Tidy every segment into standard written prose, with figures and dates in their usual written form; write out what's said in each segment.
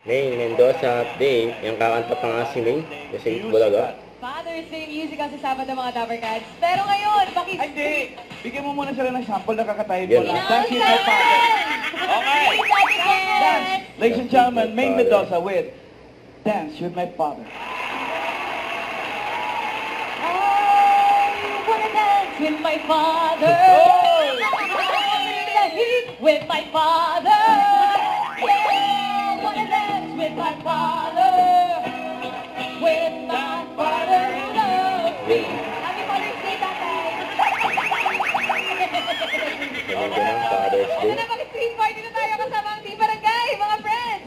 May Mendoza at Dave, yung kakanta pa nga si May, kasi Bulaga. Father's Day musical sa Sabado mga Dapper Cats. Pero ngayon, Ay, hindi. Bigyan mo muna sila ng sample na kakatayin Yan. mo lang. That's it, my father. Okay. Dance. Ladies and gentlemen, May Mendoza with Dance with My Father. I wanna dance with my father. With my father. Yeah, wanna dance with my father. With my father. Happy Father's Day, tatay. Ganun ganun, Father's Day. Ano na, mag-street party na tayo kasama ang Team Barangay, mga friends.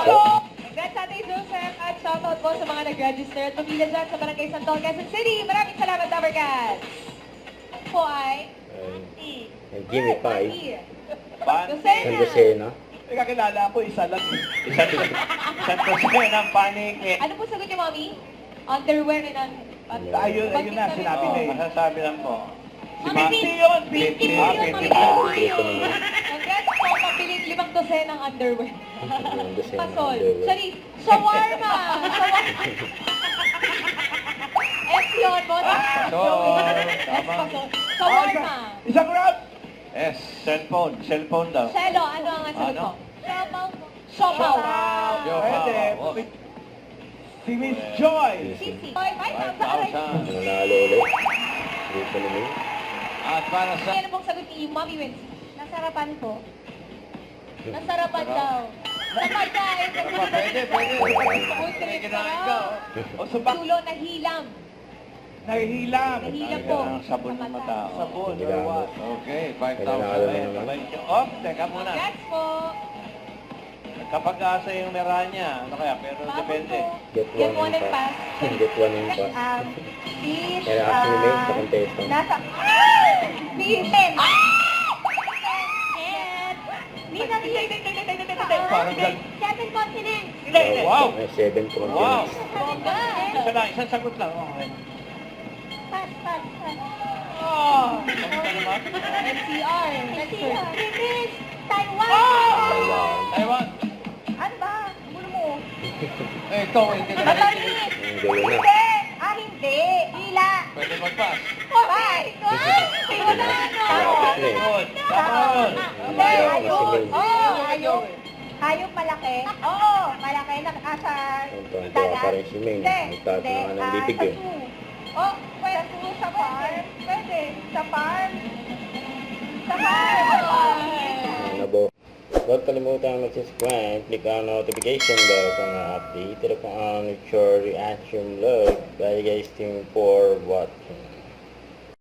So, Congrats sa ating Joseph at shoutout po sa mga nag-register at pumila dyan sa Barangay Santol, Quezon City. Maraming salamat, Dapper Cats. Po ay Jimmy Pai, San Jose, no? May kakilala ko, isa lang. Isang dosen ng paniki. Ano po sagot niyo, Mami? Underwear and Ayun na, sinabi na eh. Masasabi lang po. Si Mami yun, 50 50. million, Mami. Ito naman. Congrats po, mabiling 5 dosen ng underwear. Yung Jose ng Pasol. underwear. Sorry, shawarma. S yun, boss. S pasol. Shawarma. Isang round. Yes, cellphone daw. Shelo, ano ang sagot Ano? mo? Siopaw. Pwede. Si Miss Joy. Sisi. Oy, 5,000. 5,000. Nanalo ulit. Dito na May. At para sa... Ano pong sagot ni Mommy Wins? Nasarapan po. Nasarapan daw. Sa pagkain. Pwede. Food trip Kinain ka. ka. O subak. Tulo na hilam. Nahihilam. Nahilam po. Ang sabon ng mata. Sabon. Hilam. Okay, 5,000 Nanalo na na yan. naman. Oh, teka muna. Congrats po. Kapag-asa yung meranya, ano kaya? Pero Bago depende. po. Get Get one one and and pass. pass. Get one and pass. Fish. Kaya actually May, sa contestant. Nasa... Fish. Parang gal... Seven continents. Wow! May 7 Wow! continents. Isang sagot lang. Okay. Pass. Oh! Kamusta naman? NCR. Finish. Taiwan. Taiwan. Ano ba? Gulo mo. Eh, ito, hindi ka na Matalis. Ang gawin na. Hindi. Hindi. Hila. Pwede mag-pass. Ay! Ay, wala na. Malapit na eh. Good. Tama yun. Hindi, hayop. Sige. Oo, hayop. Hayop malaki? Oo, malaki na asa Ang tuwa pa rin si May. Nagtaas na nga ng bibig eh. Oh, pwede sa farm. Pwede. Sa farm. Sa farm. Nabo. Huwag kalimutan mag-subscribe, click ang notification bell para update. Ito po ang future reaction vlog. Bye guys, team for watching.